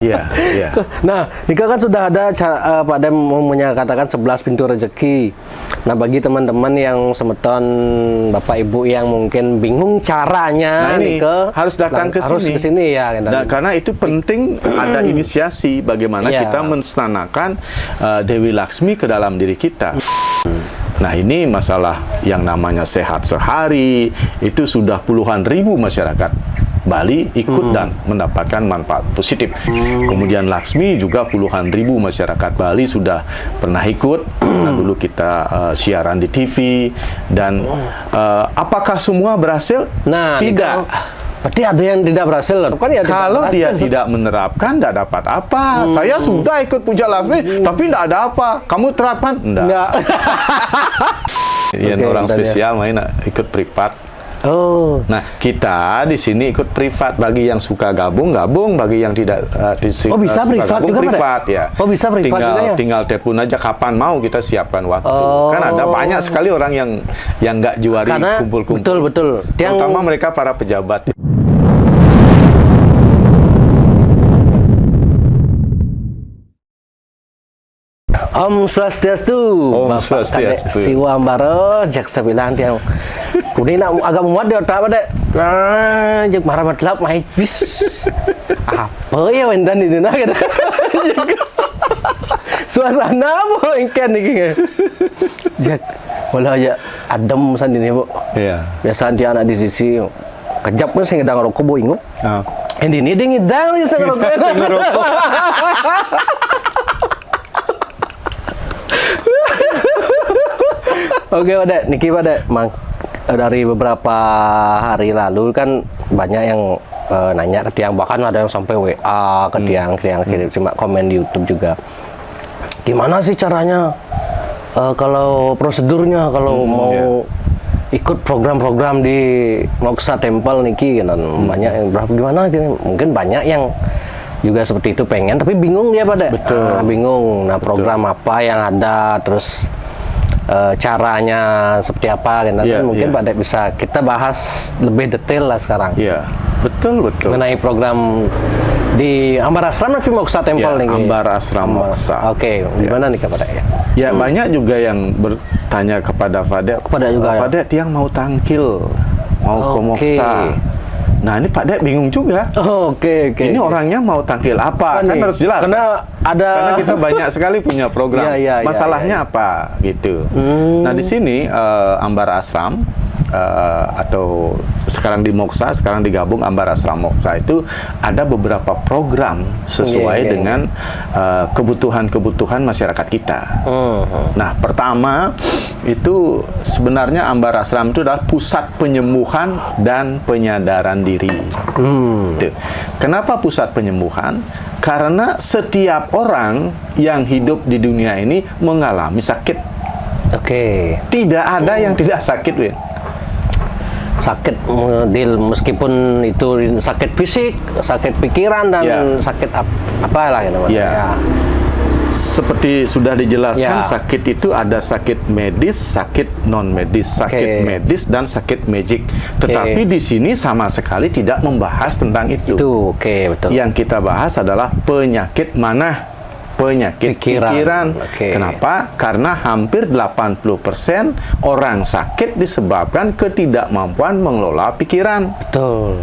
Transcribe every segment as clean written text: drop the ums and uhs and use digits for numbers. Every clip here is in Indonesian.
Iya, iya. Nah, Nika kan sudah ada Pak Dem menyatakan 11 pintu rezeki. Nah, bagi teman-teman yang semeton Bapak Ibu yang mungkin bingung caranya, nah, ini Nika harus datang ke harus sini. ke sini ya. Dan karena itu penting ada inisiasi bagaimana kita menstanakan Dewi Laksmi ke dalam diri kita. Nah, ini masalah yang namanya sehat sehari, itu sudah puluhan ribu masyarakat Bali ikut dan mendapatkan manfaat positif. Kemudian Laksmi juga puluhan ribu masyarakat Bali sudah pernah ikut. Nah, dulu kita siaran di TV dan apakah semua berhasil? Nah, tidak. Berarti ada yang tidak berhasil. Kan ya kalau dia tidak menerapkan, tidak dapat apa. Saya sudah ikut puja Laksmi, tapi tidak ada apa. Kamu terapkan? Enggak. Yang orang spesial main ikut privat. Oh. Nah, kita di sini ikut privat. Bagi yang suka gabung, bagi yang tidak bisa privat gabung, juga, privat ya. Oh, bisa privat juga ya? Tinggal telepon aja kapan mau, kita siapkan waktu. Kan ada banyak sekali orang yang nggak juari kumpul-kumpul. Betul. Terutama mereka para pejabat. Om Swastiastu. Om Swastiastu. Siwambara jaksa bilang dia. Kuni nak agak muat dia tak ada. Nah, jek marah madlap mai bis. Apa ya wendan ini nak kata. Suasana apa ikan ni? Jak wala aja adem sandini bu. Iya. Biasa dia anak di sisi kejap pun saya ngedang rokok boingu. Ini dia ngedang ni saya rokok. Oke, Pak Niki Pak dari beberapa hari lalu kan banyak yang nanya ke Tiang, bahkan ada yang sampai WA ke Tiang kirim cuma komen di YouTube juga. Gimana sih caranya kalau prosedurnya kalau mau ikut program-program di Moksa Temple Niki kan banyak yang berapa gimana gitu. Mungkin banyak yang juga seperti itu pengen tapi bingung dia Pak. Betul. Bingung. Nah, program apa yang ada terus caranya seperti apa kan mungkin Pak Dek bisa kita bahas lebih detail lah sekarang. Iya, betul. Mengenai program di Ambar Ashram tapi Moksa Temple nih. Ambar Ashram Moksa. Oke, gimana nih Pak Dek? Ya, banyak juga yang bertanya kepada Pak Dek. Pak Dek Tiang mau tangkil, mau ke Moksa. Nah, ini Pak Dek bingung juga. Oke. Ini orangnya mau tampil apa? Kan harus jelas. Karena kita banyak sekali punya program. Masalahnya apa gitu. Nah, di sini Ambar Ashram atau sekarang di Moksa, sekarang digabung Ambar Ashram Moksa itu ada beberapa program sesuai dengan kebutuhan-kebutuhan masyarakat kita. Nah, pertama itu sebenarnya Ambar Ashram itu adalah pusat penyembuhan dan penyadaran diri. Kenapa pusat penyembuhan? Karena setiap orang yang hidup di dunia ini mengalami sakit. Tidak ada yang tidak sakit, Win. Sakit meskipun itu sakit fisik, sakit pikiran dan sakit apalah gitu. Seperti sudah dijelaskan, sakit itu ada sakit medis, sakit non medis, sakit medis dan sakit magic. Tetapi di sini sama sekali tidak membahas tentang itu. Betul. Yang kita bahas adalah penyakit mana? Penyakit pikiran. Kenapa? Karena hampir 80% orang sakit disebabkan ketidakmampuan mengelola pikiran. Betul.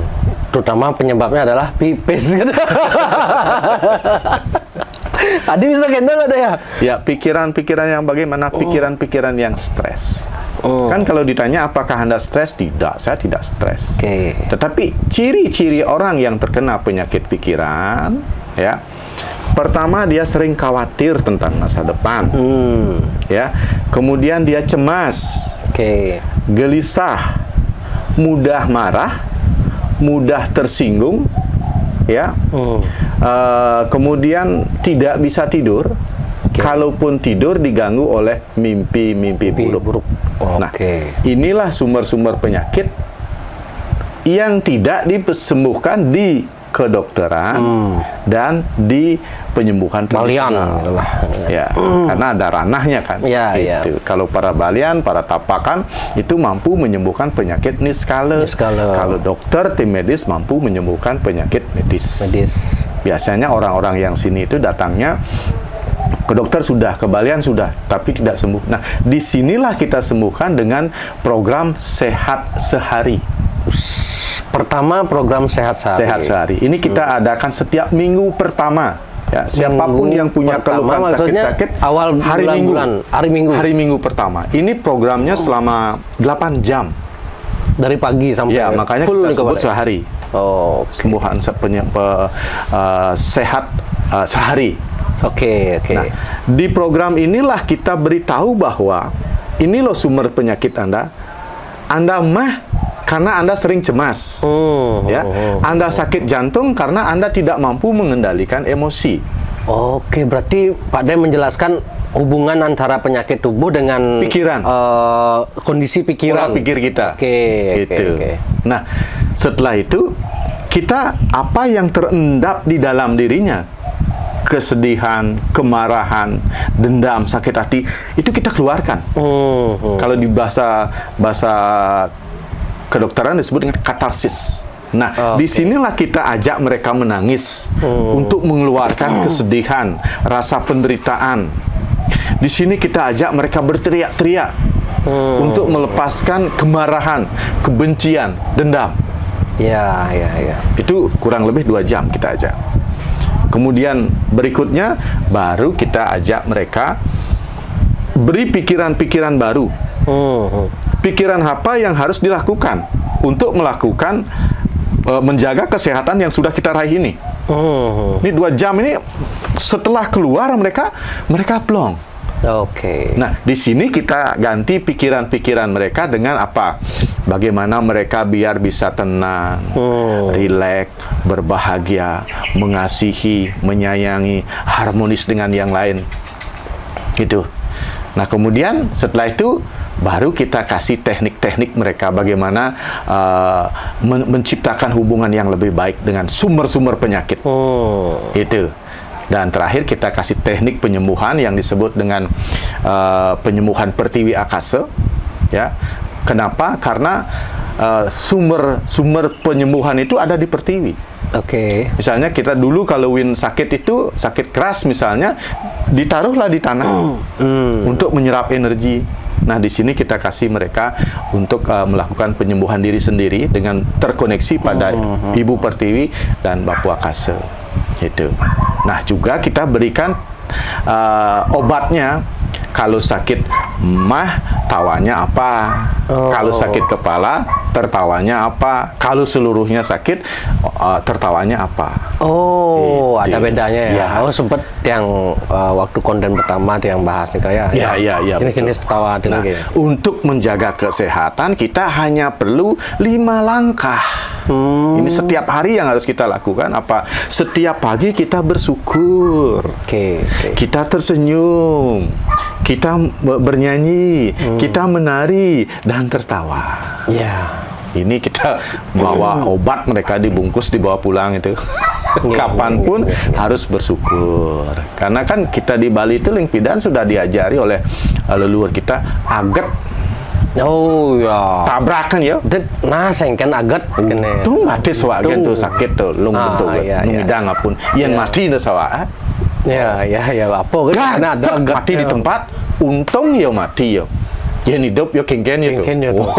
Terutama penyebabnya adalah pipis. Adi bisa kendal ada ya? Ya, pikiran-pikiran yang bagaimana? Pikiran-pikiran yang stres. Kan kalau ditanya apakah Anda stres? Tidak, saya tidak stres. Tetapi ciri-ciri orang yang terkena penyakit pikiran, ya, pertama dia sering khawatir tentang masa depan, ya. Kemudian dia cemas, gelisah, mudah marah, mudah tersinggung, ya. Kemudian tidak bisa tidur. Kalaupun tidur diganggu oleh mimpi-mimpi buruk. Nah, inilah sumber-sumber penyakit yang tidak disembuhkan di kedokteran dan di penyembuhan tradisional. Karena ada ranahnya kan. Gitu. Kalau para balian, para tapakan itu mampu menyembuhkan penyakit niskala. Kalau dokter, tim medis mampu menyembuhkan penyakit medis. Biasanya orang-orang yang sini itu datangnya ke dokter sudah, ke balian sudah, tapi tidak sembuh. Nah, disinilah kita sembuhkan dengan program Sehat Sehari. Pertama, program Sehat Sehari. Sehat Sehari. Ini kita adakan setiap minggu pertama. Ya, siapapun yang punya keluhan sakit-sakit, awal hari Minggu pertama. Ini programnya selama 8 jam. Dari pagi sampai ya, makanya kita sebut sehari. Oh, Sembuhan sehat sehari. Oke. Nah, di program inilah kita beritahu bahwa ini loh sumber penyakit Anda. Anda mah karena Anda sering cemas. Ya. Anda sakit jantung karena Anda tidak mampu mengendalikan emosi. Oke, berarti Pak De menjelaskan hubungan antara penyakit tubuh dengan pikiran. Kondisi pikiran. Pola pikir kita. Oke. Nah, setelah itu kita apa yang terendap di dalam dirinya, kesedihan, kemarahan, dendam, sakit hati, itu kita keluarkan. Kalau di bahasa kedokteran disebut dengan katarsis. Nah, disinilah kita ajak mereka menangis untuk mengeluarkan kesedihan, rasa penderitaan. Di sini kita ajak mereka berteriak-teriak untuk melepaskan kemarahan, kebencian, dendam. Ya. Itu kurang lebih 2 jam kita ajak. Kemudian berikutnya baru kita ajak mereka beri pikiran-pikiran baru. Pikiran apa yang harus dilakukan untuk melakukan menjaga kesehatan yang sudah kita raih ini. Ini 2 jam ini setelah keluar mereka plong. Oke. Nah, di sini kita ganti pikiran-pikiran mereka dengan apa? Bagaimana mereka biar bisa tenang, rileks, berbahagia, mengasihi, menyayangi, harmonis dengan yang lain. Gitu. Nah, kemudian setelah itu baru kita kasih teknik-teknik mereka bagaimana menciptakan hubungan yang lebih baik dengan sumber-sumber penyakit. Itu. Dan terakhir kita kasih teknik penyembuhan yang disebut dengan penyembuhan pertiwi akasa. Ya. Kenapa? Karena sumber penyembuhan itu ada di pertiwi. Oke. Misalnya kita dulu kalau Win sakit itu, sakit keras misalnya, ditaruhlah di tanah untuk menyerap energi. Nah, di sini kita kasih mereka untuk melakukan penyembuhan diri sendiri dengan terkoneksi pada Ibu Pertiwi dan Bapu Akasa. Itu. Nah, juga kita berikan obatnya. Kalau sakit mah, tawanya apa? Kalau sakit kepala, tertawanya apa? Kalau seluruhnya sakit, tertawanya apa? Oh, ada bedanya ya. Oh, sempat yang waktu konten pertama yang bahas nih kayak jenis-jenis tawa nah, untuk menjaga kesehatan kita hanya perlu 5 langkah. Ini setiap hari yang harus kita lakukan apa? Setiap pagi kita bersyukur. Kita tersenyum. Kita bernyanyi, kita menari dan tertawa. Ini kita bawa obat, mereka dibungkus dibawa pulang itu. Kapanpun harus bersyukur. Karena kan kita di Bali itu Lingpidan sudah diajari oleh leluhur kita agat. Tabrakan ya. Nah, sengken agat kene. Tuh mati sawagen tuh sakit tuh lung bentuk numidang apun. Yen mati na sawaat. Ya, apa kan ada mati di tempat. Untung ya mati ya. Yen hidup ya kengken ya tuh.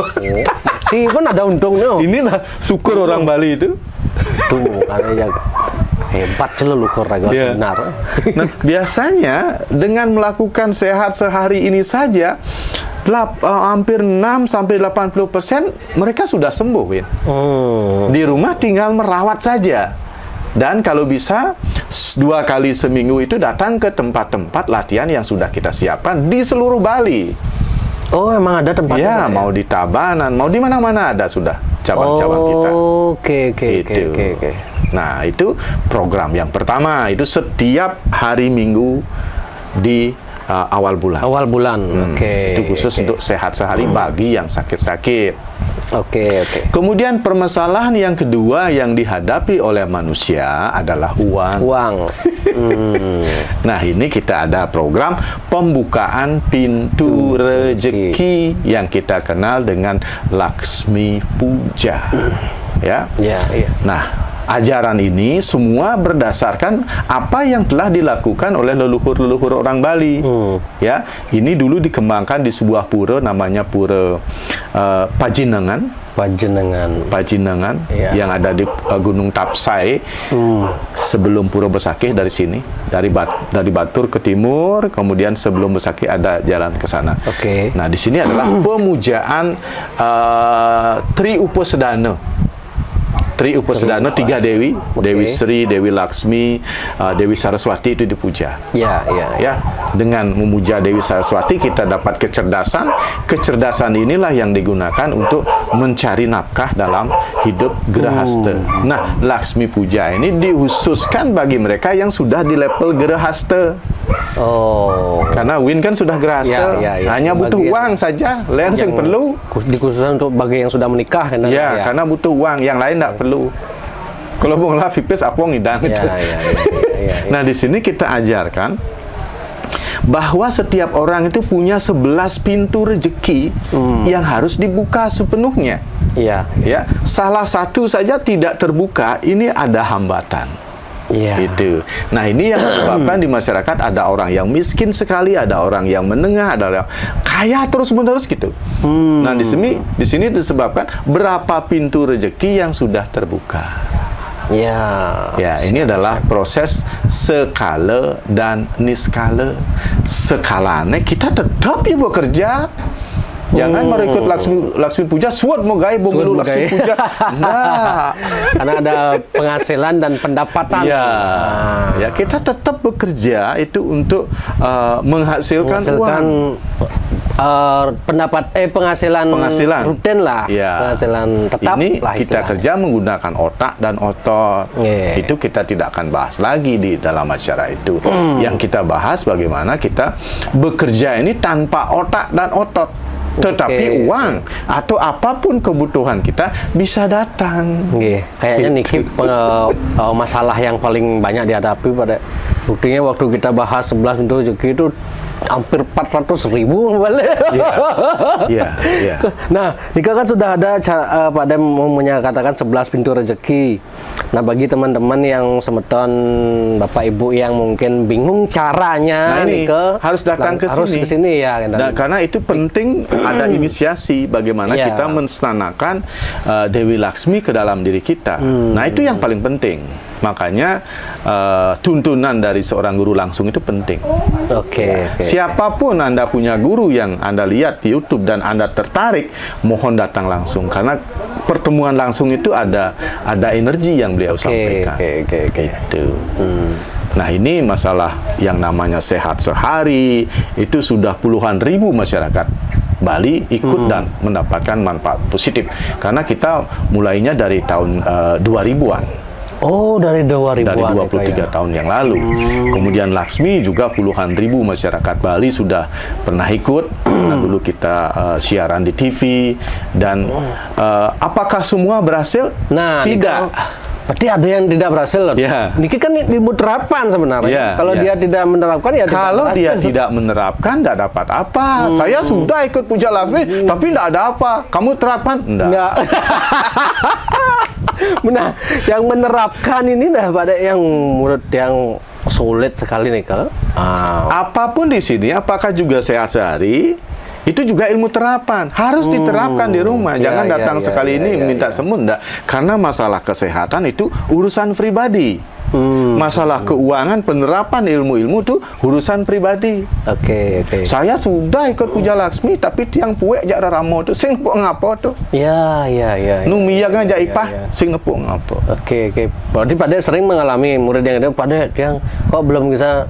Mati pun ada untungnya. Inilah syukur orang Bali itu. Tuh, ada yang hebat leluhur raga benar. Nah, biasanya dengan melakukan sehat sehari ini saja hampir 6-80% mereka sudah sembuh, Win. Di rumah tinggal merawat saja. Dan kalau bisa 2 kali seminggu itu datang ke tempat-tempat latihan yang sudah kita siapkan di seluruh Bali. Oh, memang ada tempatnya? Ya, mau di Tabanan, mau di mana-mana ada sudah cabang-cabang kita. Oke. Nah, itu program yang pertama. Itu setiap hari Minggu di awal bulan. Itu khusus untuk sehat sehari bagi yang sakit-sakit. Oke. Kemudian permasalahan yang kedua yang dihadapi oleh manusia adalah uang. Nah, ini kita ada program pembukaan pintu rezeki yang kita kenal dengan Laksmi Puja. Ya. Iya. Nah, ajaran ini semua berdasarkan apa yang telah dilakukan oleh leluhur-leluhur orang Bali. Ya, ini dulu dikembangkan di sebuah pura namanya Pura Pajinengan ya, yang ada di Gunung Tapsai, sebelum Pura Besakih. dari sini, dari Batur ke timur, kemudian sebelum Besakih ada jalan ke sana. Nah, di sini adalah pemujaan Tri Upasedana. Tri Upasedana, 3 dewi, Dewi Sri, Dewi Laksmi, Dewi Saraswati itu dipuja. Ya, dengan memuja Dewi Saraswati kita dapat kecerdasan. Kecerdasan inilah yang digunakan untuk mencari nafkah dalam hidup gerahasta. Nah, Laksmi Puja ini dihususkan bagi mereka yang sudah di level gerahasta. Karena Win kan sudah gerahasta, hanya butuh uang saja, lain yang perlu. Dikhususkan untuk bagi yang sudah menikah kan? Karena butuh uang, yang lain tidak perlu. Kalau mau lah pipis apa ngidang itu. Nah, di sini kita ajarkan bahwa setiap orang itu punya 11 pintu rezeki yang harus dibuka sepenuhnya. Salah satu saja tidak terbuka, ini ada hambatan. Itu. Nah, ini yang menyebabkan di masyarakat ada orang yang miskin sekali, ada orang yang menengah, ada orang kaya terus-menerus gitu. Nah, di sini disebabkan berapa pintu rezeki yang sudah terbuka. Ini adalah proses skala dan niskala. Skalanya kita tetap bekerja. Jangan merikut Laksmi Puja, suat mau gaya bonglu Laksmi Puja. Nah, karena ada penghasilan dan pendapatan. Ya, kita tetap bekerja itu untuk menghasilkan uang. Penghasilan rutin lah. Penghasilan tetap. Ini lah kita kerja menggunakan otak dan otot. Itu kita tidak akan bahas lagi di dalam acara itu. Yang kita bahas bagaimana kita bekerja ini tanpa otak dan otot. Tetapi uang atau apapun kebutuhan kita bisa datang. Kayaknya Niki masalah yang paling banyak dihadapi pada buktinya waktu kita bahas 11 pintu rezeki itu hampir 400.000 balik. Nah, Nika kan sudah ada Pak Dem menyatakan 11 pintu rezeki. Nah, bagi teman-teman yang semeton Bapak Ibu yang mungkin bingung caranya, Nika harus datang ke sini ya. Nah, karena itu penting ada inisiasi bagaimana kita menstanakan Dewi Laksmi ke dalam diri kita. Nah, itu yang paling penting. Makanya tuntunan dari seorang guru langsung itu penting. Siapapun Anda punya guru yang Anda lihat di YouTube dan Anda tertarik, mohon datang langsung karena pertemuan langsung itu ada energi yang beliau sampaikan. Gitu. Nah, ini masalah yang namanya sehat sehari itu sudah puluhan ribu masyarakat Bali ikut dan mendapatkan manfaat positif karena kita mulainya dari tahun 2000-an. Dari 2000-an. Dari 23 tahun yang lalu. Kemudian Laksmi juga puluhan ribu masyarakat Bali sudah pernah ikut. Nah, dulu kita siaran di TV dan apakah semua berhasil? Nah, tidak. Berarti ada yang tidak berhasil loh. Niki kan ilmu terapan sebenarnya. Kalau dia tidak menerapkan ya kalau dia tidak menerapkan tidak dapat apa. Saya sudah ikut Puja Laksmi tapi tidak ada apa. Kamu terapkan? Enggak. Nah, yang menerapkan ini pada yang menurut yang sulit sekali nih Kak. Apapun di sini, apakah juga sehat sehari, itu juga ilmu terapan. Harus diterapkan di rumah. Jangan datang sekali ini minta sembuh. Enggak. Karena masalah kesehatan itu urusan pribadi. Masalah keuangan, penerapan ilmu-ilmu itu urusan pribadi. Saya sudah ikut Puja Laksmi, tapi tiang puek jak ramo tu, sing nepuk ngapo tu. Numiyak ngajak ipah, sing nepuk ngapo. Berarti Pak Dek sering mengalami murid yang ada Pak Dek yang kok belum bisa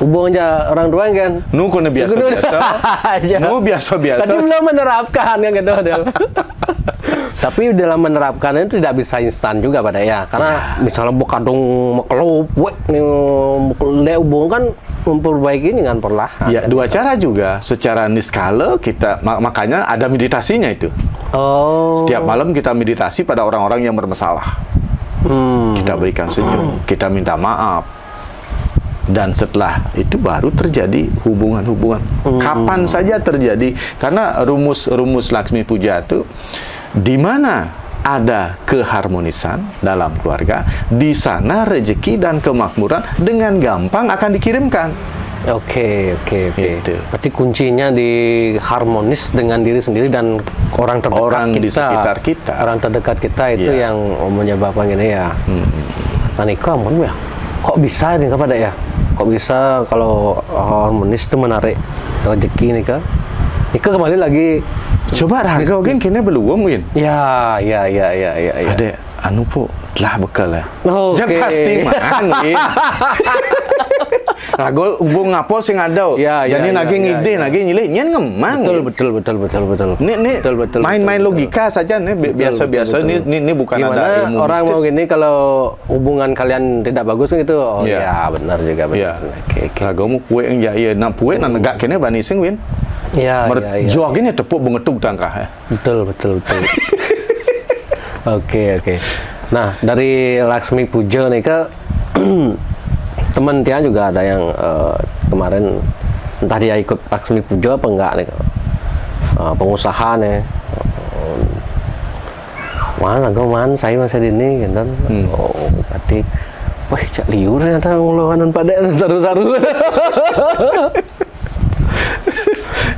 hubung aja orang tua kan? Kena biasa-biasa. Biasa-biasa. Tadi belum menerapkan kan gitu. Tapi dalam menerapkan itu tidak bisa instan juga pada karena misalnya bokadong mekelup, hubung kan memperbaiki dengan perlahan. Dua cara juga. Secara niskala kita makanya ada meditasinya itu. Setiap malam kita meditasi pada orang-orang yang bermasalah. Kita berikan senyum, kita minta maaf. Dan setelah itu baru terjadi hubungan-hubungan. Kapan saja terjadi. Karena rumus Laksmi Puja itu di mana ada keharmonisan dalam keluarga, di sana rezeki dan kemakmuran dengan gampang akan dikirimkan. Oke. Gitu. Berarti kuncinya di harmonis dengan diri sendiri dan orang terdekat Orang kita. di sekitar kita. Orang terdekat kita itu yang menyebabkan gini ya. Nah, Niko, ya. Kok bisa nih kepada ya? Kok bisa kalau harmonis itu menarik rezeki nih, Kak? Niko kembali lagi. Coba raga Win kene belum Win. Ya. Ada anu po lah bekal lah. Oke. Jangan pasti man Win. Raga ubung ngapo sing ada. Jadi nagi ngide nagi nyilih nyen ngemang. Betul. Ini main-main logika saja nih biasa-biasa ini bukan Gimana ada ilmu orang mistis. mau gini kalau hubungan kalian tidak bagus kan itu benar juga benar. Oke. Raga mu kue yang ya nak kue nan negak kene bani sing Win. Iya. Jog ini tepuk bengetuk tangkah. Betul. Oke. Nah, dari Laksmi Puja nih Kak, teman dia juga ada yang kemarin entah dia ikut Laksmi Puja apa enggak nih Kak. Pengusaha nih. Mana saya masih ini gitu. Berarti wah, cak liur ternyata ngulungan pada saru-saru.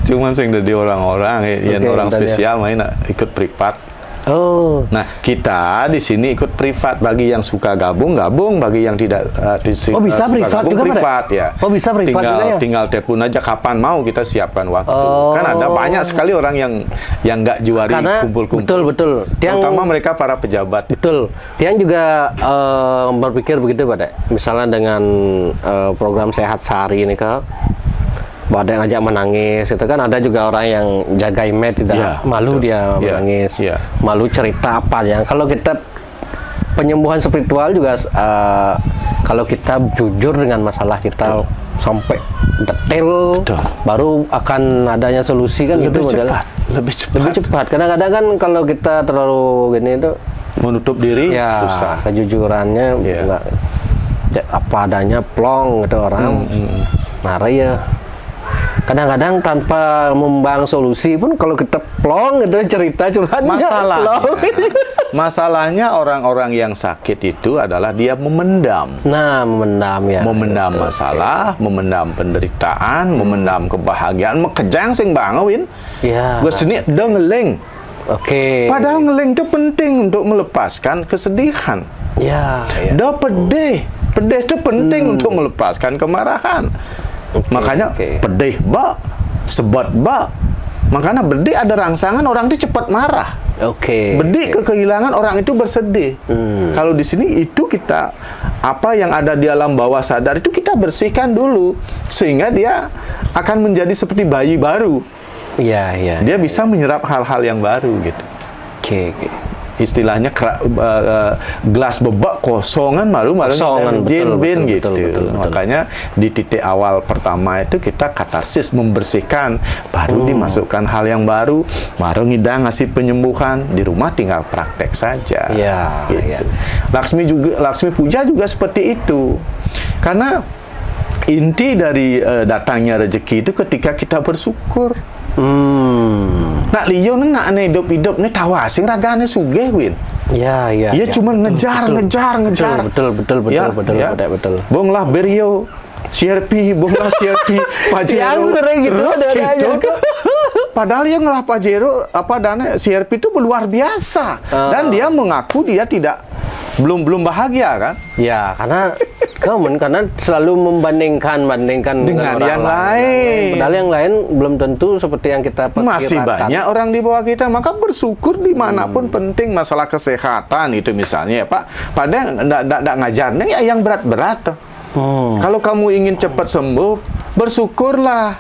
Cuman sing dari orang-orang yang orang spesial main ikut privat. Oh. Nah, kita di sini ikut privat. Bagi yang suka gabung, bagi yang tidak bisa privat juga privat ya. Oh, bisa privat juga ya. Tinggal telepon aja kapan mau, kita siapkan waktu. Kan ada banyak sekali orang yang nggak juari kumpul-kumpul. Betul. Terutama mereka para pejabat. Betul. Dia juga berpikir begitu, Pak. Misalnya dengan program Sehat Sehari ini Kak. Ada yang ngajak menangis, itu kan ada juga orang yang jaga image tidak malu dia menangis, malu cerita apa yang kalau kita penyembuhan spiritual juga kalau kita jujur dengan masalah kita sampai detail, baru akan adanya solusi kan lebih gitu lebih cepat. Kadang-kadang kan kalau kita terlalu gini itu menutup diri, susah. Kejujurannya enggak apa adanya plong gitu orang marah ya. Kadang-kadang tanpa membang solusi pun kalau kita plong gitu cerita curhatnya masalahnya orang-orang yang sakit itu adalah dia memendam. Nah, memendam masalah, memendam penderitaan, memendam kebahagiaan, mekejang sing bangawin. Ya. Gue sini udah ngeleng. Oke. Padahal ngeleng itu penting untuk melepaskan kesedihan. Ya. Udah pedih itu penting untuk melepaskan kemarahan. Makanya pedih bak, sebat bak. Makanya bedih ada rangsangan orang itu cepat marah. Bedih kehilangan orang itu bersedih. Kalau di sini itu kita apa yang ada di alam bawah sadar itu kita bersihkan dulu sehingga dia akan menjadi seperti bayi baru. Dia bisa menyerap hal-hal yang baru gitu. Istilahnya gelas bebak kosongan malu jin bin gitu. Makanya di titik awal pertama itu kita katarsis membersihkan, baru dimasukkan hal yang baru, baru ngidang ngasih penyembuhan, di rumah tinggal praktek saja. Gitu. Laksmi Puja juga seperti itu. Karena inti dari datangnya rezeki itu ketika kita bersyukur. Nak liyo nak hidup nih tawasing ragane sugih Win. Iya cuma ngejar. Betul. Bonglah Berio, CRP, Pajero. Gitu. Padahal yang ngelah Pajero dana CRP itu luar biasa. Dan dia mengaku dia belum bahagia kan? Ya, karena selalu membandingkan dengan yang lain. Padahal yang lain belum tentu seperti yang kita pikirkan. Masih banyak orang di bawah kita, maka bersyukur dimanapun penting. Masalah kesehatan itu misalnya ya Pak, padahal enggak ngajarnya ya yang berat-berat. Kalau kamu ingin cepat sembuh, bersyukurlah.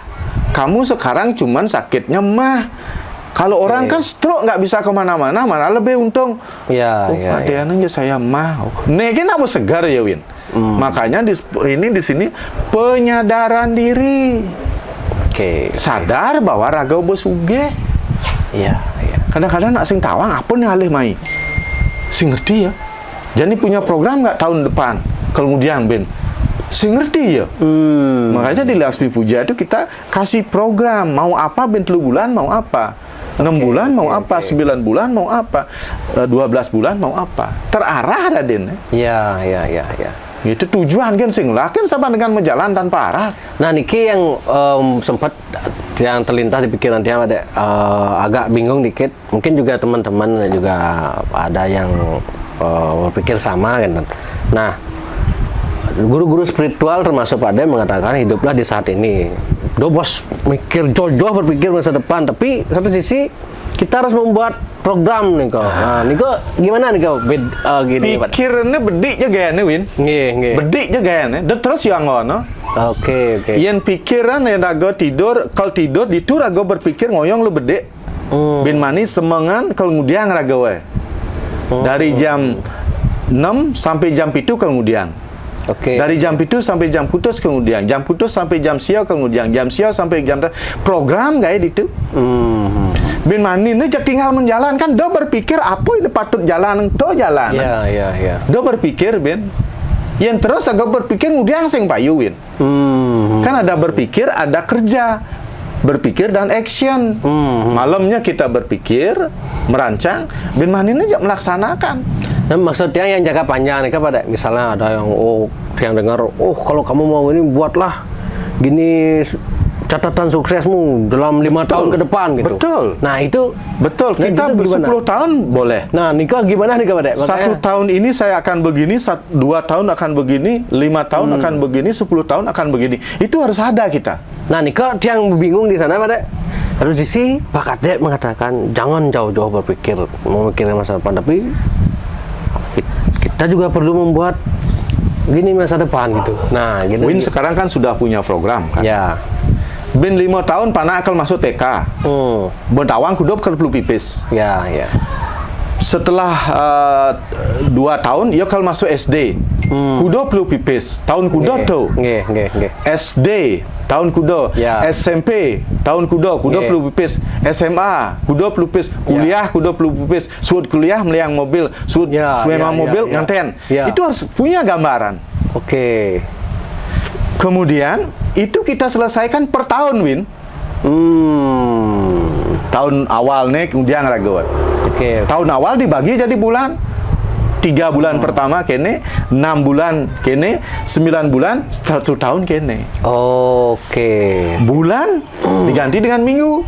Kamu sekarang cuman sakitnya mah. Kalau orang kan stroke nggak bisa kemana-mana, malah lebih untung. Ada aja saya mau. Nih apa segar ya Win. Makanya di sini penyadaran diri. Sadar bahwa raga besuge. Kadang-kadang nak sing tawang apa nih alih mai. Sing ngerti ya. Jadi punya program nggak tahun depan. Kemudian Ben. Sing ngerti ya. Makanya di Laksmi Puja itu kita kasih program mau apa Ben 3 bulan mau apa. 6 bulan mau apa, 9 bulan mau apa, 12 bulan mau apa. Terarah Raden. Ya. Itu tujuan kan sing lah kan sama dengan menjalan tanpa arah. Nah niki yang sempat yang terlintas di pikiran dia ada agak bingung dikit. Mungkin juga teman-teman juga ada yang berpikir sama kan. Nah guru-guru spiritual termasuk pada mengatakan hiduplah di saat ini. Bos mikir jauh-jauh berpikir masa depan, tapi satu sisi kita harus membuat program nih kok. Nah, nih kok gimana nih kok? Gini pikirnya bedik aja gayanya Win. Nggih. Bedik aja gayanya. Dan terus yang ngono. Oke. Yang pikiran yang rago tidur, kalau tidur di tu rago berpikir ngoyong lu bedik. Bin manis semengan kemudian rago we. Dari jam 6 sampai jam 7 kemudian. Oke. Dari jam itu sampai jam putus kemudian, jam putus sampai jam siau kemudian, jam siau sampai jam program gak itu. Bin mani ini tinggal menjalankan, do berpikir apa ini patut jalan, do jalan. Iya. Do berpikir bin, yang terus agak berpikir kemudian sing payu Win. Kan ada berpikir, ada kerja, berpikir dan action. Malamnya kita berpikir, merancang, bin mani ini melaksanakan. Nah, maksudnya yang jangka panjang nih pada misalnya ada yang dengar kalau kamu mau ini buatlah gini catatan suksesmu dalam 5 tahun ke depan gitu. Betul. Nah itu betul. Nah, kita 10 tahun boleh. Nah nikah gimana nih pada? 1 tahun ini saya akan begini, 2 tahun akan begini, 5 tahun akan begini, 10 tahun akan begini. Itu harus ada kita. Nah nikah yang bingung di sana pada harus sisi Pak Kadek mengatakan jangan jauh-jauh berpikir memikirkan masa depan, tapi kita juga perlu membuat gini masa depan gitu. Nah, gitu. Win sekarang kan sudah punya program kan. Ya. Ben 5 tahun panak akan masuk TK. Bentawang kudop ke perlu pipis. Ya. Setelah 2 tahun ya kalau masuk SD. Kudo perlu pipis. Tahun kudo tuh. Nggih. SD tahun kudo. Ya. SMP tahun kudo perlu pipis. SMA kudo perlu pipis. Kuliah kudo perlu pipis. Suut kuliah meliang mobil, suut mobil nganten. Ya. Itu harus punya gambaran. Oke. Kemudian itu kita selesaikan per tahun Win. Tahun awal nih kemudian ragawat. Oke. Tahun awal dibagi jadi bulan. 3 bulan pertama kene, 6 bulan kene, 9 bulan, 1 tahun kene. Oke. Bulan diganti dengan minggu.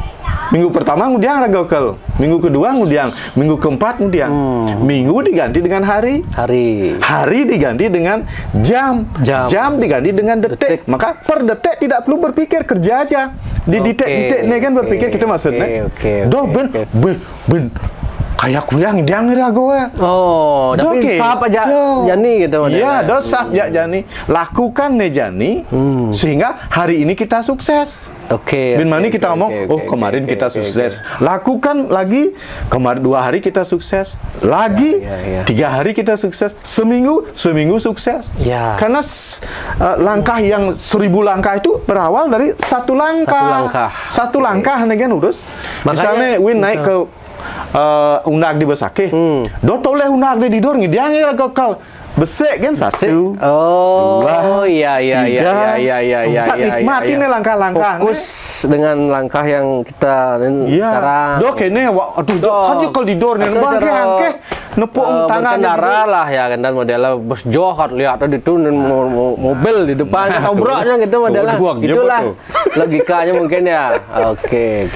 Minggu pertama kemudian ragakel. Minggu kedua kemudian, minggu keempat kemudian. Minggu diganti dengan hari. Hari diganti dengan jam. Jam diganti dengan detik. Maka per detik tidak perlu berpikir, kerja aja. Di detik-detik ini kan berpikir kita maksudnya. Doh ben kayak kuliah dia ngira gue. Tapi sahab aja Jani gitu. Iya, dosap ya Jani. Lakukan nih Jani sehingga hari ini kita sukses. Bin mani kita ngomong, kemarin kita sukses. Lakukan lagi, kemarin 2 hari kita sukses. Lagi 3 hari kita sukses. Seminggu sukses. Karena langkah yang 1000 langkah itu berawal dari 1 langkah. Satu langkah nih kan urus. Misalnya Win naik ke undag di Besake. Do toleh undag di dor dia ngira gokal. Besek kan 1, 2, 3, 4. Nikmati nih langkah-langkah. Fokus dengan langkah yang kita sekarang. Dok ini kan kalau di dor nih bangke nepuk tangan darah lah ya kan, dan modelnya bos johat lihat ada itu mobil di depan obroknya gitu modelnya. Itulah logikanya mungkin ya. Oke.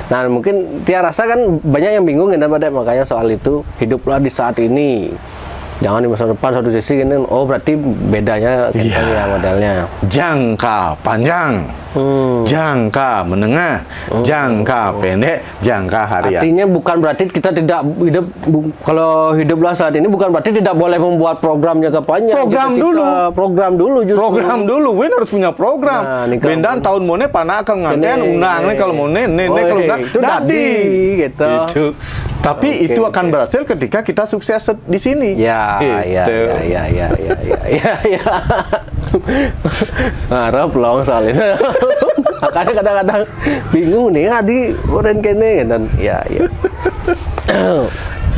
Nah mungkin Tia rasa kan banyak yang bingung kan pada makanya soal itu, hiduplah di saat ini. Jangan di masa depan satu sisi ini, berarti bedanya ya modelnya. Jangka panjang, jangka menengah, jangka pendek, jangka harian. Artinya bukan berarti kita tidak hidup, kalau hiduplah saat ini bukan berarti tidak boleh membuat program jangka panjang. Program dulu justru. Program dulu, Win harus punya program. Bendan tahun mone panakal nganten unang nih kalau mone nenek kalau enggak dadi gitu. Tapi itu akan berhasil ketika kita sukses di sini. Ya. Harap long soalnya. Makanya kadang-kadang bingung nih di orang kene dan ya.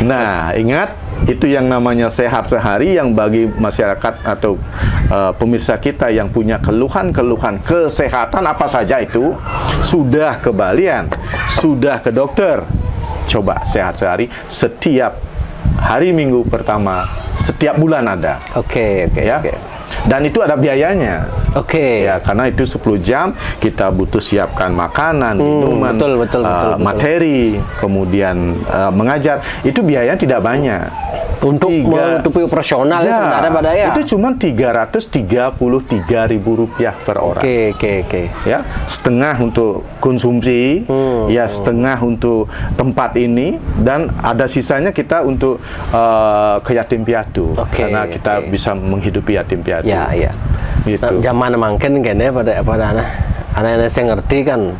Nah, ingat itu yang namanya sehat sehari, yang bagi masyarakat atau pemirsa kita yang punya keluhan-keluhan kesehatan apa saja itu, sudah ke Balian, sudah ke dokter, coba sehat sehari setiap hari Minggu pertama setiap bulan ada. Oke. Dan itu ada biayanya. Ya, karena itu 10 jam kita butuh siapkan makanan, minuman, betul. materi, kemudian mengajar. Itu biayanya tidak banyak. Untuk menutupi operasional ya, sebenarnya pada ya. Itu cuma Rp333.000 per orang. Oke. Ya, setengah untuk konsumsi, ya setengah untuk tempat ini, dan ada sisanya kita untuk ke yatim piatu. Karena kita bisa menghidupi yatim piatu. Ya. Gitu. Nah, zaman mangken kene pada anak-anak saya ngerti kan,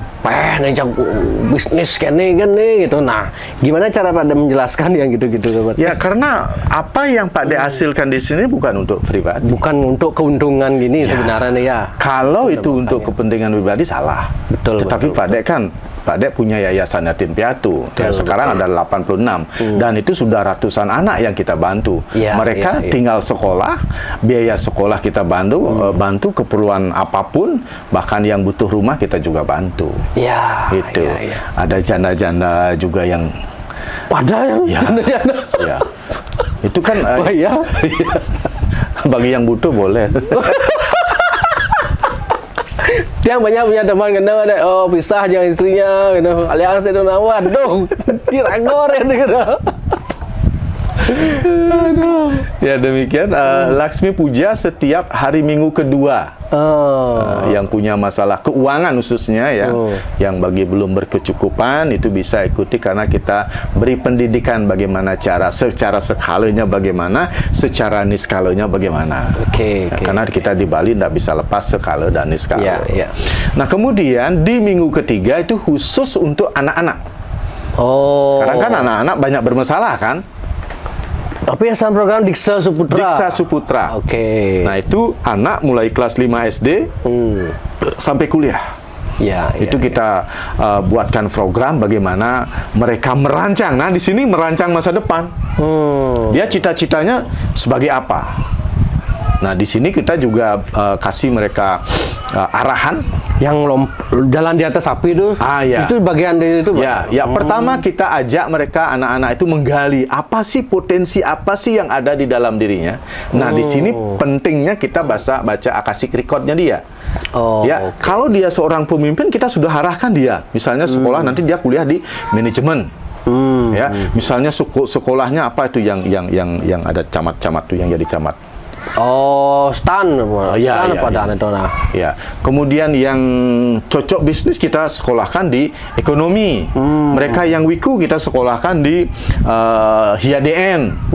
nih jago bisnis kene gitu. Nah, gimana cara Pak De menjelaskan yang gitu-gitu? Ya, karena apa yang Pak De hasilkan di sini bukan untuk pribadi, bukan untuk keuntungan gini sebenarnya ya. Kalau itu untuk kepentingan pribadi salah. Tetapi Pak De kan punya yayasan yatim piatu. Sekarang ada 86 dan itu sudah ratusan anak yang kita bantu. Mereka tinggal sekolah, biaya sekolah kita bantu keperluan apapun, bahkan yang butuh rumah kita juga bantu. Itu. Ada janda-janda juga yang janda-janda. Itu kan bagi yang butuh boleh. Dia banyak punya teman kena ada pisah dengan istrinya gitu. Alias itu nawan dong. Dirangor gitu. Ya, demikian Laksmi Puja setiap hari Minggu kedua. Yang punya masalah keuangan khususnya ya, yang bagi belum berkecukupan itu bisa ikuti, karena kita beri pendidikan bagaimana secara skalanya bagaimana, secara niskalanya bagaimana. Karena kita di Bali tidak bisa lepas skala dan niskala. Nah, kemudian di minggu ketiga itu khusus untuk anak-anak. Sekarang kan anak-anak banyak bermasalah kan. Tapi asal program Diksa Suputra. Nah, itu anak mulai kelas 5 SD sampai kuliah. Itu kita buatkan program bagaimana mereka merancang. Nah, di sini merancang masa depan. Dia cita-citanya sebagai apa? Nah, di sini kita juga kasih mereka arahan. Yang jalan di atas api itu, itu bagian dari itu, Pak? Pertama kita ajak mereka, anak-anak itu menggali apa sih potensi, apa sih yang ada di dalam dirinya. Nah, di sini pentingnya kita baca akashic recordnya dia. Kalau dia seorang pemimpin, kita sudah arahkan dia. Misalnya sekolah nanti dia kuliah di manajemen. Misalnya sekolahnya apa itu yang ada camat-camat tuh, yang jadi camat. Kemudian yang cocok bisnis kita sekolahkan di ekonomi. Mereka yang wiku kita sekolahkan di HIADN.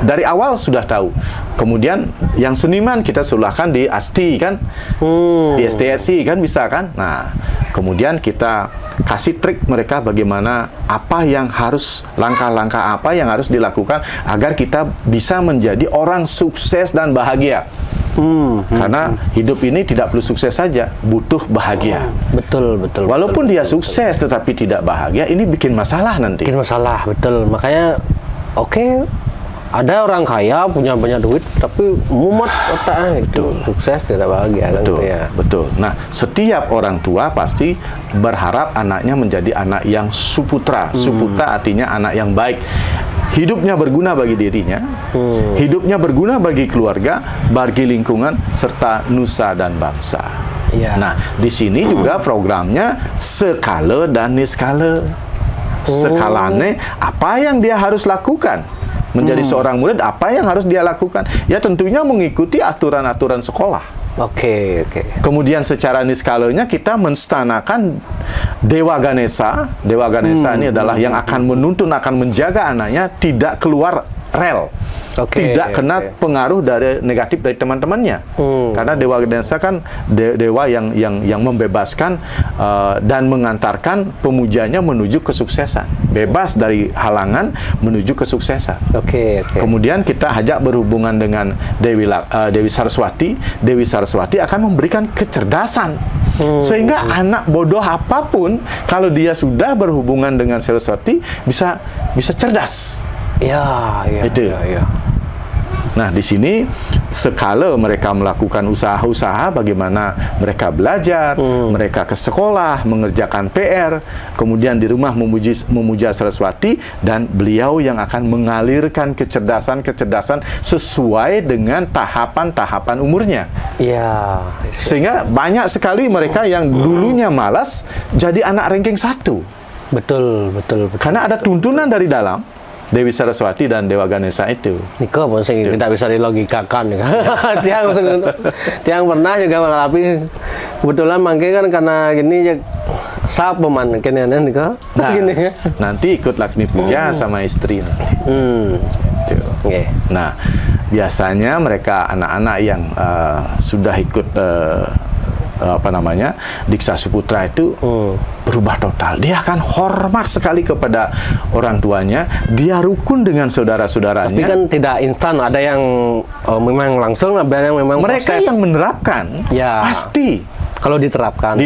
Dari awal sudah tahu. Kemudian yang seniman kita sekolahkan di ASTI kan, di STSI kan, bisa kan. Nah, kemudian kita kasih trik mereka bagaimana, apa yang harus, langkah-langkah apa yang harus dilakukan agar kita bisa menjadi orang sukses dan bahagia. Karena hidup ini tidak perlu sukses saja, butuh bahagia. Betul. Walaupun dia sukses tetapi tidak bahagia, ini bikin masalah nanti. Betul. Makanya ada orang kaya punya banyak duit tapi mumet otaknya itu, sukses tidak bahagia. Betul. Nah, setiap orang tua pasti berharap anaknya menjadi anak yang suputra. Suputra artinya anak yang baik. Hidupnya berguna bagi dirinya, hidupnya berguna bagi keluarga, bagi lingkungan, serta nusa dan bangsa. Nah, di sini juga programnya skala dan niskala. Skalanya apa yang dia harus lakukan menjadi seorang murid, apa yang harus dia lakukan? Ya, tentunya mengikuti aturan-aturan sekolah. Kemudian secara niskalanya kita menstanakan Dewa Ganesha. Dewa Ganesha ini adalah yang akan menuntun, akan menjaga anaknya tidak keluar rel. Tidak kena pengaruh dari negatif dari teman-temannya. Karena Dewa Ganesha kan dewa yang membebaskan dan mengantarkan pemujanya menuju kesuksesan. Bebas dari halangan menuju kesuksesan. Kemudian kita ajak berhubungan dengan Dewi Saraswati. Dewi Saraswati akan memberikan kecerdasan. Sehingga anak bodoh apapun, kalau dia sudah berhubungan dengan Saraswati, bisa cerdas. Itu. Nah, di sini sekala mereka melakukan usaha-usaha bagaimana mereka belajar, mereka ke sekolah, mengerjakan PR, kemudian di rumah memuja Saraswati, dan beliau yang akan mengalirkan kecerdasan-kecerdasan sesuai dengan tahapan-tahapan umurnya. Sehingga banyak sekali mereka yang dulunya malas jadi anak ranking 1. Betul. Karena ada tuntunan dari dalam Dewi Saraswati dan Dewa Ganesha itu. Niko pun sih tidak bisa dilogikakan. Tiang pernah juga mengalami, kebetulan mangke kan karena gini sap peman kene Niko. Nah, nanti ikut Laksmi Puja sama istri nanti. Nah, biasanya mereka anak-anak yang sudah ikut Diksa Suputra itu berubah total. Dia akan hormat sekali kepada orang tuanya. Dia rukun dengan saudara-saudaranya. Tapi kan tidak instan. Ada yang memang langsung, ada yang memang mereka proses. Yang menerapkan. Pasti. Kalau diterapkan.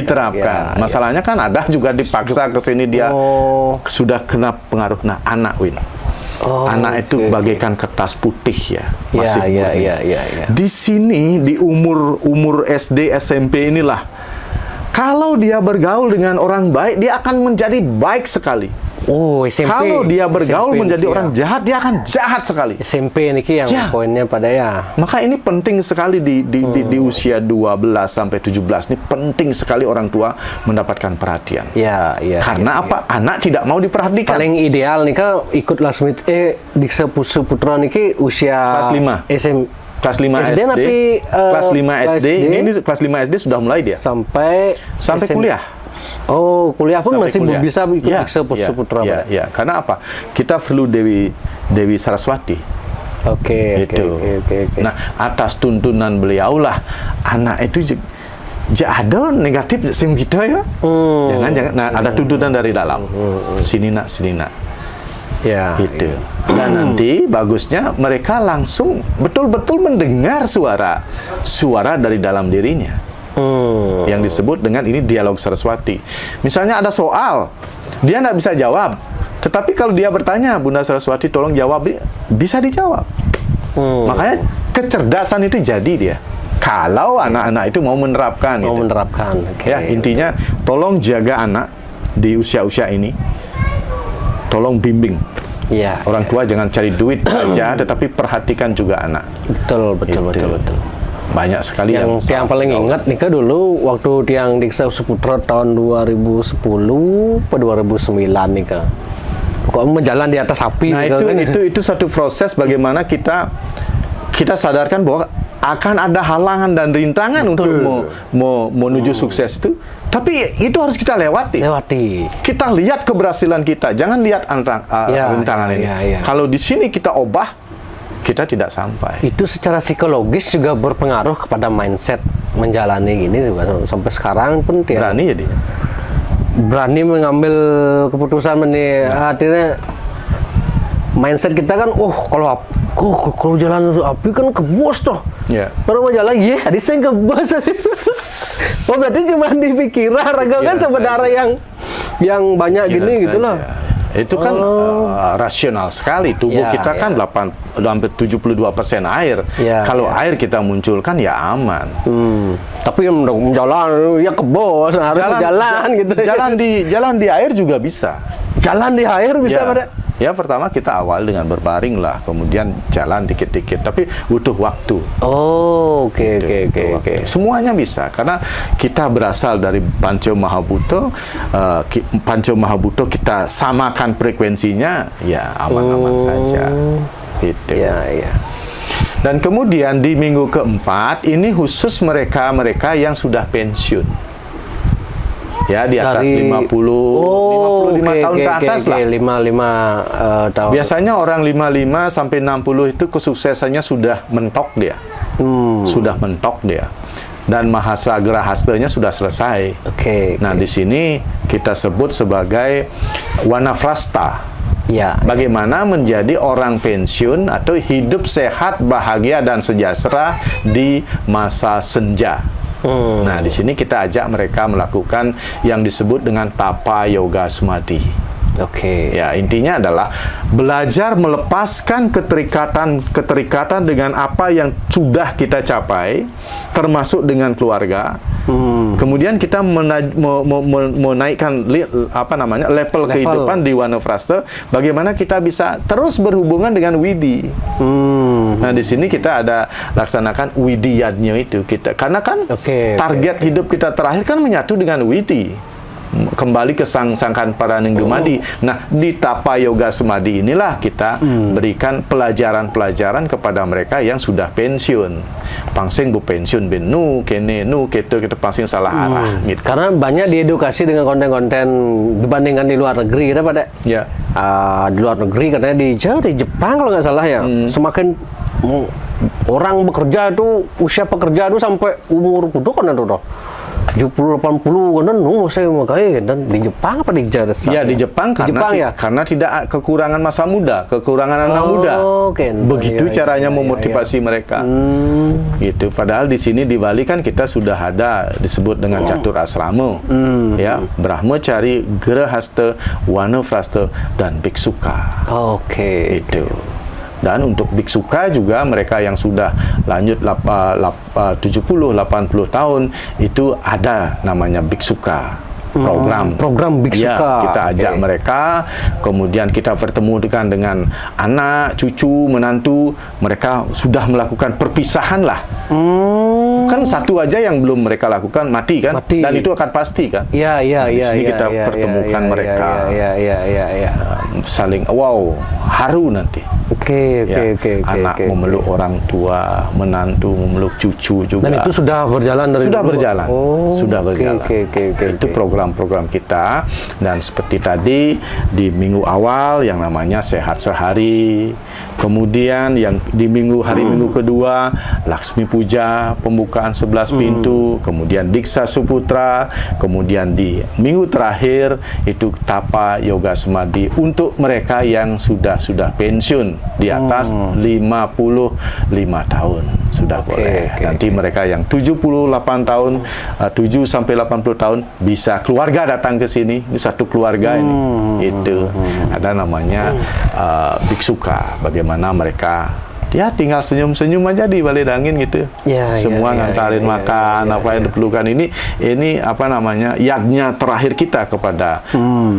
Masalahnya kan ada juga dipaksa ke sini dia sudah kena pengaruh. Nah, anak anak itu bagaikan kertas putih ya, masih murni. Di sini di umur SD SMP inilah, kalau dia bergaul dengan orang baik, dia akan menjadi baik sekali. SMP. Kalau dia bergaul menjadi orang jahat, dia akan jahat sekali. SMP ini yang poinnya pada Maka ini penting sekali di usia 12 sampai 17 ini penting sekali orang tua mendapatkan perhatian. Karena apa? Anak tidak mau diperhatikan. Paling ideal nih kan ikut Laksmi Diksa Suputra nih usia kelas 5. Kelas 5 SD, kelas 5 SD, ini kelas 5 SD sudah mulai dia. Sampai kuliah. Kuliah pun masih kuliah. Bisa ikut Diksa Suputra. Karena apa? Kita perlu Dewi Saraswati. Oke. Nah, atas tuntunan beliau lah anak itu ada negatif sim kita ya. Jangan. Nah, ada tuntunan dari dalam. Sini nak. Itu. Dan nanti bagusnya mereka langsung betul-betul mendengar suara dari dalam dirinya. Yang disebut dengan ini dialog Saraswati. Misalnya ada soal, dia tidak bisa jawab. Tetapi kalau dia bertanya, Bunda Saraswati tolong jawab, bisa dijawab. Makanya kecerdasan itu jadi dia. Kalau anak-anak itu mau menerapkan. Intinya tolong jaga anak di usia-usia ini. Tolong bimbing. Orang tua jangan cari duit aja, tetapi perhatikan juga anak. Betul. Banyak sekali yang paling ingat nih kan dulu waktu Tiang Diksa Suputra tahun 2010 atau 2009 nih kan. Kok menjalan di atas api. Nah, itu satu proses bagaimana kita sadarkan bahwa akan ada halangan dan rintangan untuk menuju sukses itu. Tapi itu harus kita lewati. Kita lihat keberhasilan kita, jangan lihat rintangan ini. Kalau di sini kita obah, kita tidak sampai. Itu secara psikologis juga berpengaruh kepada mindset menjalani gini juga. Sampai sekarang pun berani mengambil keputusan artinya mindset kita kan kalau jalan api kan ke bos toh. Kalau mau jalan saya ke bos. Berarti cuma di pikiran kan sebenarnya yang banyak gini gitu loh. Itu kan rasional sekali. Tubuh kita kan hampir 72% air. Kalau air kita munculkan ya aman. Tapi jalan ke bos harus jalan gitu. Jalan di air juga bisa. Jalan di air bisa pada. Ya pertama kita awal dengan berbaring lah, kemudian jalan dikit-dikit, tapi butuh waktu. Oke. Semuanya bisa, karena kita berasal dari Panco Mahabhuto. Panco Mahabhuto kita samakan frekuensinya, ya aman-aman saja. Gitu. Dan kemudian di minggu keempat ini khusus mereka yang sudah pensiun. Ya, di atas 55 tahun ke atas lah. 55 tahun. Biasanya orang 55 sampai 60 itu kesuksesannya sudah mentok dia. Sudah mentok dia. Dan Mahasagra Hastanya sudah selesai. Nah, di sini kita sebut sebagai Wanaprastha. Bagaimana menjadi orang pensiun atau hidup sehat, bahagia dan sejahtera di masa senja. Nah, di sini kita ajak mereka melakukan yang disebut dengan Tapa Yoga Samadhi. Oke. Ya, intinya adalah belajar melepaskan keterikatan dengan apa yang sudah kita capai, termasuk dengan keluarga. Kemudian kita menaikkan level kehidupan di Wanafrasta. Bagaimana kita bisa terus berhubungan dengan Widi. Nah, di sini kita ada laksanakan Widi Yadnya itu kita, karena kan target hidup kita terakhir kan menyatu dengan Widi. Kembali ke Sangkan Paraning Dumadi. Nah, di Tapa Yoga Semadi inilah kita berikan pelajaran-pelajaran kepada mereka yang sudah pensiun. Pangsing bu pensiun ben nu kene nu keto kita pangsing salah arah gitu. Karena banyak diedukasi dengan konten-konten dibandingkan di luar negeri, kan Pak? Ya. Di luar negeri katanya di Jepang kalau nggak salah ya. Semakin orang bekerja itu, usia pekerja itu sampai umur kudu kan itu 70-80 kan saya makanya dan di Jepang apa di Jepang? Ya, di Jepang karena tidak kekurangan masa muda, kekurangan anak muda. Begitu caranya memotivasi mereka. Gitu. Padahal di sini di Bali kan kita sudah ada disebut dengan catur asrama. Ya, Brahmacari, Gerahasta, Wanafrasta dan Biksuka. Itu. Dan untuk biksuka juga mereka yang sudah lanjut 70-80 tahun itu ada namanya biksuka program biksuka. Ya, kita ajak mereka, kemudian kita bertemu dengan anak, cucu, menantu, mereka sudah melakukan perpisahan lah. Kan satu aja yang belum mereka lakukan mati kan, dan itu akan pasti kan. Di sini kita pertemukan mereka. Saling haru nanti. Anak memeluk orang tua, menantu memeluk cucu juga. Dan itu sudah berjalan dari sudah dulu. Berjalan. Sudah berjalan. Itu program-program kita. Dan seperti tadi di minggu awal yang namanya Sehat Sehari. Kemudian yang di hari minggu kedua Laksmi Puja, pembukaan 11 pintu, kemudian Diksa Suputra, kemudian di minggu terakhir itu Tapa Yoga Semadi untuk mereka yang sudah pensiun di atas 55 tahun sudah boleh. Nanti mereka yang 78 tahun, 7 sampai 80 tahun bisa keluarga datang ke sini. Ini satu keluarga ini. Itu ada namanya biksuka. Bagaimana mereka tinggal senyum-senyum aja di Balai Dangin gitu. Semua ngantarin makan apa yang diperlukan. Ini apa namanya yagnya terakhir kita kepada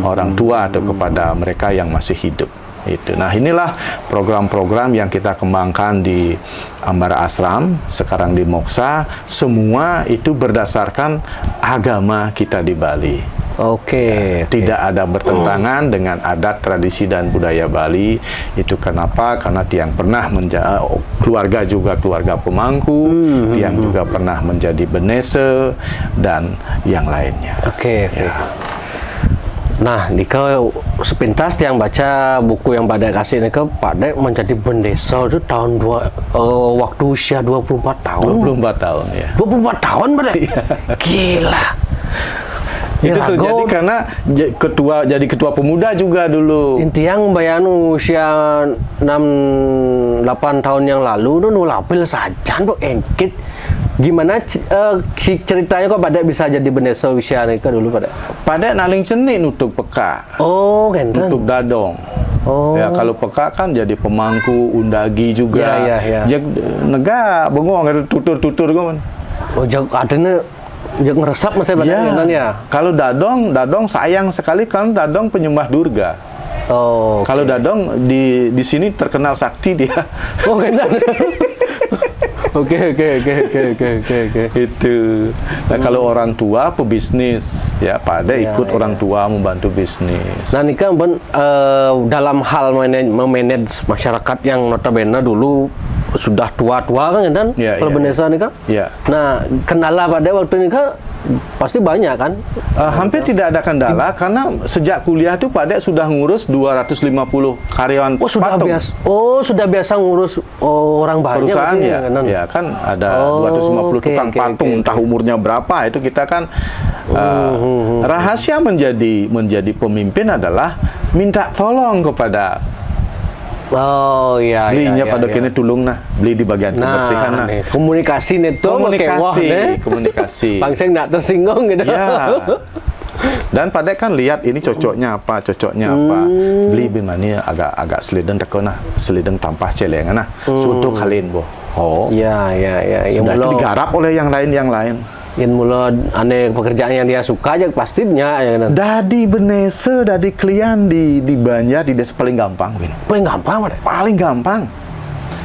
orang tua atau kepada mereka yang masih hidup. Itu. Nah, inilah program-program yang kita kembangkan di Ambara Ashram, sekarang di Moksa. Semua itu berdasarkan agama kita di Bali. Tidak ada bertentangan dengan adat, tradisi, dan budaya Bali. Itu kenapa? Karena Tiang pernah keluarga juga keluarga pemangku, Tiang juga pernah menjadi benese, dan yang lainnya. Nah, Nika sepintas yang baca buku yang Pak Dek kasih Nika, Pak Dek menjadi bendesa itu tahun waktu usia 24 tahun. 24 tahun ya. 24 tahun Pak Dek. Gila. Itu terjadi karena jadi ketua pemuda juga dulu. Intiang bayan usia 6-8 tahun yang lalu nu lapil saja tuh engkit. Gimana ceritanya kok Pada bisa jadi bendesa usia Nika dulu Pada naling ceni nutuk peka. Nutuk dadong. Ya, kalau peka kan jadi pemangku, undagi juga. Jak nega bengong tutur-tutur kan. Jak adanya jak ngeresap masih Pada ya. Kalau dadong sayang sekali kan dadong penyembah Durga. Kalau dadong di sini terkenal sakti dia. Itu. Nah, kalau orang tua pebisnis ya, Pada ikut orang tua membantu bisnis. Nah, Nika dalam hal memanage masyarakat yang notabene dulu sudah tua-tua kan kalau bendesa Nika. Nah, kendala Pada waktu Nika pasti banyak kan? Hampir tidak ada kendala karena sejak kuliah tuh Pak Dek sudah ngurus 250 karyawan patung. Sudah biasa ngurus orang banyak perusahaan ya kan ada 250 tukang patung entah umurnya berapa itu kita kan rahasia menjadi pemimpin adalah minta tolong kepada belinya pada kini tulung beli di bagian kebersihan komunikasi komunikasi Pangseng nggak tersinggung gitu. Dan pada kan lihat ini cocoknya apa, beli bimani agak selideng tekona, selideng tampah celengan nah, suatu kalian boh. Oh, ya. Sudah digarap oleh yang lain. Yang mula aneh pekerjaan yang dia suka aja pastinya ya kan. Dadi benese, dadi klien di Banjar di desa paling gampang, Win. Paling gampang, Pak. Paling gampang.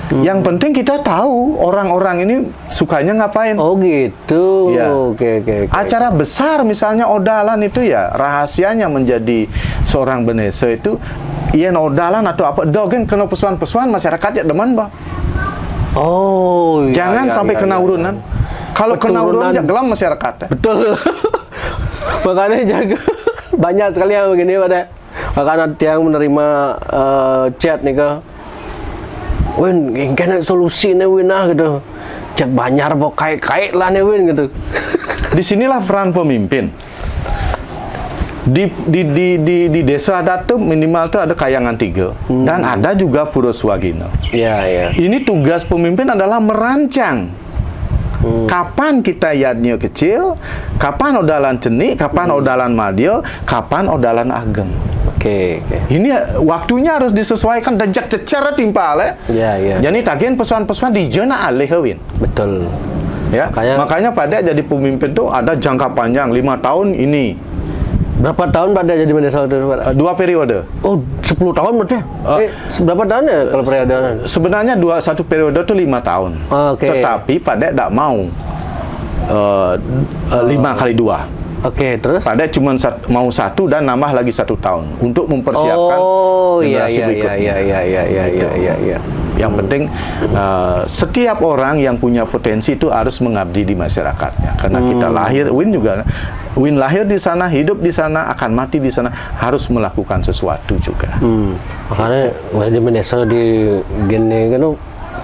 Yang penting kita tahu orang-orang ini sukanya ngapain. Oh gitu. Ya. Oke. Acara besar misalnya odalan itu ya rahasianya menjadi seorang benese itu iya odalan atau apa dogen kena pesuan-pesuan masyarakat ya deman bah. Oh. Jangan sampai kena urunan. Kalau kena urunan gelam masyarakat. Betul. Makanya jaga banyak sekali yang begini pada. Bahkan ada yang menerima chat nih ke. Win, kena solusi nih Win gitu. Cek Banjar pok kait lah nih Win gitu. Disinilah peran pemimpin. Di desa adat tuh minimal tuh ada kayangan 3 dan ada juga pura swagina. Iya. Ini tugas pemimpin adalah merancang. Kapan kita yadnya kecil, kapan odalan cenik, kapan odalan madya, kapan odalan ageng. Oke. Ini waktunya harus disesuaikan dan cecer timpal Iya. Jadi tagihan pesuan-pesuan di jena alih Win. Betul. Ya. Makanya pada jadi pemimpin tuh ada jangka panjang 5 tahun ini. Berapa tahun pada jadi desa itu? 2 periode. Oh, 10 tahun berarti? Berapa tahun ya kalau periode? Sebenarnya satu periode itu 5 tahun. Oke. Tetapi pada tidak mau 5 kali 2. Oke, terus? Pada cuma mau 1 dan nambah lagi 1 tahun untuk mempersiapkan generasi berikutnya. Iya. Yang penting setiap orang yang punya potensi itu harus mengabdi di masyarakatnya. Karena kita lahir, Win lahir di sana, hidup di sana, akan mati di sana, harus melakukan sesuatu juga. Makanya di Indonesia di gini kan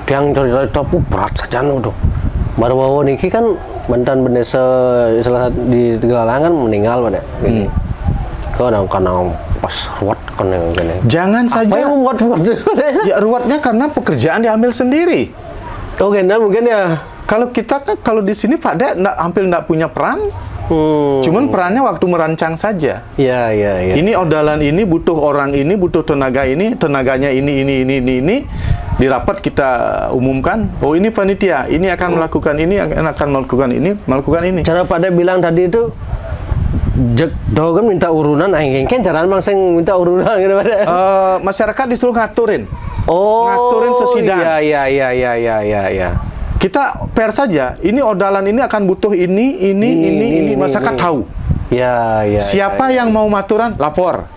yang cerita itu berat saja tuh. Baru niki kan mantan Indonesia salah satu di Tegalang kan meninggal pada. Karena pas ruwet kan gini. Jangan saja. Ya ruwetnya karena pekerjaan diambil sendiri. Oh mungkin ya. Kalau kita kan kalau di sini Pak hampir tidak punya peran. Cuman perannya waktu merancang saja. Iya. Ini odalan ini butuh orang ini, butuh tenaga ini, tenaganya ini. Di rapat kita umumkan, oh ini panitia, ini akan melakukan ini, akan melakukan ini. Cara pada bilang tadi itu kan minta urunan, kan cara memang saya minta urunan gitu pada. Masyarakat disuruh ngaturin. Oh. Ngaturin sesidang. Iya. Kita per saja, ini odalan ini akan butuh ini, masyarakat tahu. Iya. Siapa yang mau maturan, lapor.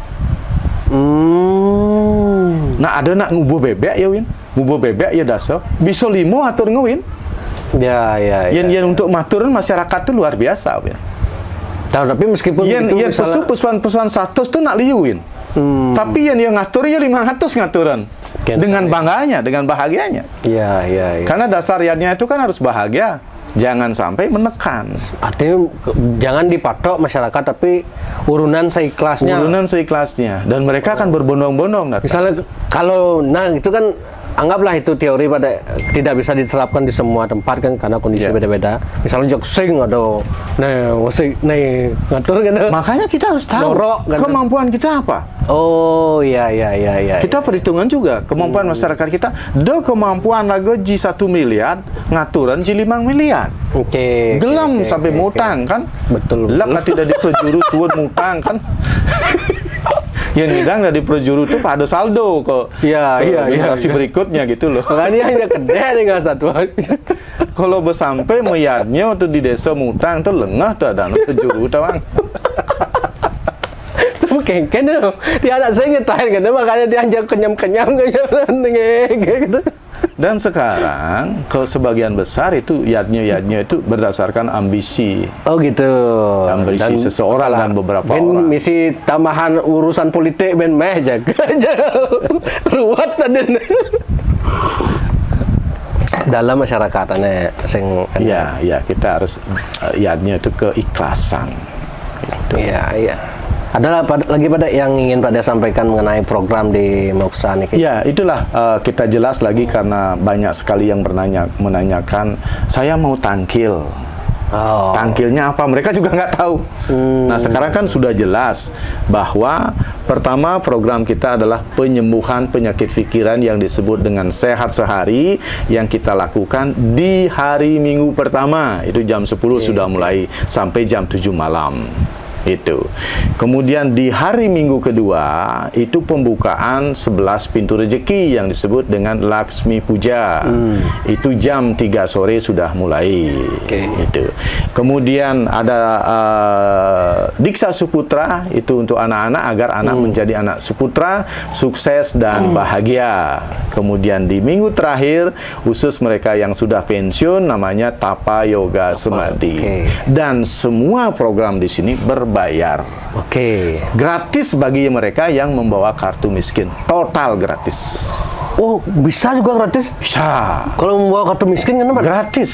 Nah, ada nak ngubuh bebek ya, Win. Ngubuh bebek ya dasa. Bisa 5 atur ngewin. Ya. Yang untuk maturan masyarakat itu luar biasa, Win. Tapi meskipun yang pesuan 100 tuh nak liuin. Tapi yang ngatur ya 500 ngaturan. Dengan bangganya, dengan bahagianya. Iya. Karena dasar yadnya itu kan harus bahagia. Jangan sampai menekan. Artinya jangan dipatok masyarakat, tapi urunan seikhlasnya. Dan mereka akan berbondong-bondong. Misalnya kalau itu kan anggaplah itu teori pada tidak bisa diterapkan di semua tempat kan karena kondisi beda-beda. Misalnya joksing atau musik ngatur kan. Makanya kita harus tahu kemampuan kita apa. Oh iya. Kita perhitungan juga kemampuan masyarakat kita. Kemampuan lagu ji 1 miliar ngaturan ji 5 miliar. Oke. Gelam sampai mutang kan. Betul. Lah tidak diperjuru suun mutang kan. Yang nidang dari projuru itu ada saldo kok. Iya. Generasi berikutnya gitu loh. Makanya hanya kedai dengan satuan. Kalau bersampai meyarnya tuh di desa mutang tuh lengah tuh ada projuru tawang. Tuh kengken tuh. Dia anak saya ngetain kan makanya dia anjak kenyam-kenyam gitu. Dan sekarang ke sebagian besar itu yadnya itu berdasarkan ambisi. Oh gitu. Ambisi seseorang dan beberapa orang. Misi tambahan urusan politik ben meh jaga ruwet tadi. Dalam masyarakatnya sing Iya, kita harus yadnya itu keikhlasan. Gitu. Iya. Ada lagi pada yang ingin pada sampaikan mengenai program di Moksa nih? Ya, itulah kita jelas lagi karena banyak sekali yang menanyakan, saya mau tangkil. Tangkilnya apa? Mereka juga nggak tahu. Nah, sekarang kan sudah jelas bahwa pertama program kita adalah penyembuhan penyakit pikiran yang disebut dengan Sehat Sehari yang kita lakukan di hari Minggu pertama. Itu jam 10 sudah mulai sampai jam 7 malam. Itu. Kemudian di hari Minggu kedua itu pembukaan 11 pintu rezeki yang disebut dengan Laksmi Puja. Itu jam 3 sore sudah mulai. Itu. Kemudian ada Diksa Suputra, itu untuk anak-anak agar anak menjadi anak suputra, sukses dan bahagia. Kemudian di minggu terakhir khusus mereka yang sudah pensiun namanya Tapa Yoga Samadhi. Dan semua program di sini berbayar. Gratis bagi mereka yang membawa kartu miskin. Total gratis. Oh, bisa juga gratis? Bisa. Kalau membawa kartu miskin kan gratis.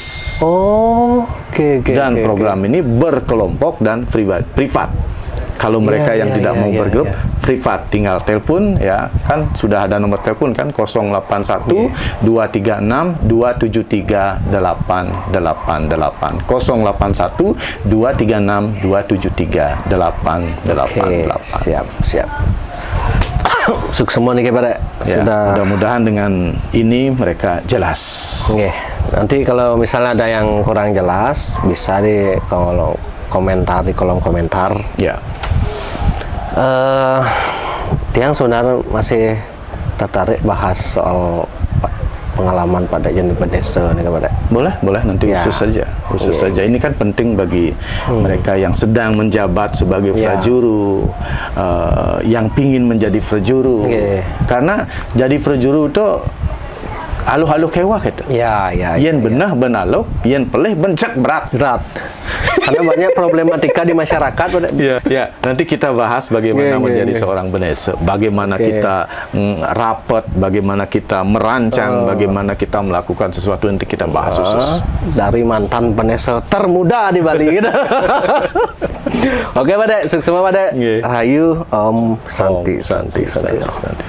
Dan program ini berkelompok dan privat. Kalau mereka yang tidak mau bergrup, privat, tinggal telepon ya, kan sudah ada nomor telepon kan 081 236 273 888 081 236 273 888. Siap. Sukses semua nih kepada mudah-mudahan dengan ini mereka jelas. Nanti kalau misalnya ada yang kurang jelas bisa di kolom komentar. Tiang sebenarnya masih tertarik bahas soal pengalaman pada Jani Pedesa nih kepada. Boleh nanti khusus saja. Ini kan penting bagi mereka yang sedang menjabat sebagai prajuru, yang pingin menjadi prajuru. Karena jadi prajuru itu aluh-aluh kewah gitu. Yen benah benalo, yen pelih bencak berat. Karena banyak problematika di masyarakat. Nanti kita bahas bagaimana menjadi seorang benese, bagaimana kita rapat, bagaimana kita merancang, bagaimana kita melakukan sesuatu, nanti kita bahas khusus. Dari mantan benese termuda di Bali. Oke, Pak Dek, sukses semua Pak Dek. Rahayu, Om Santi.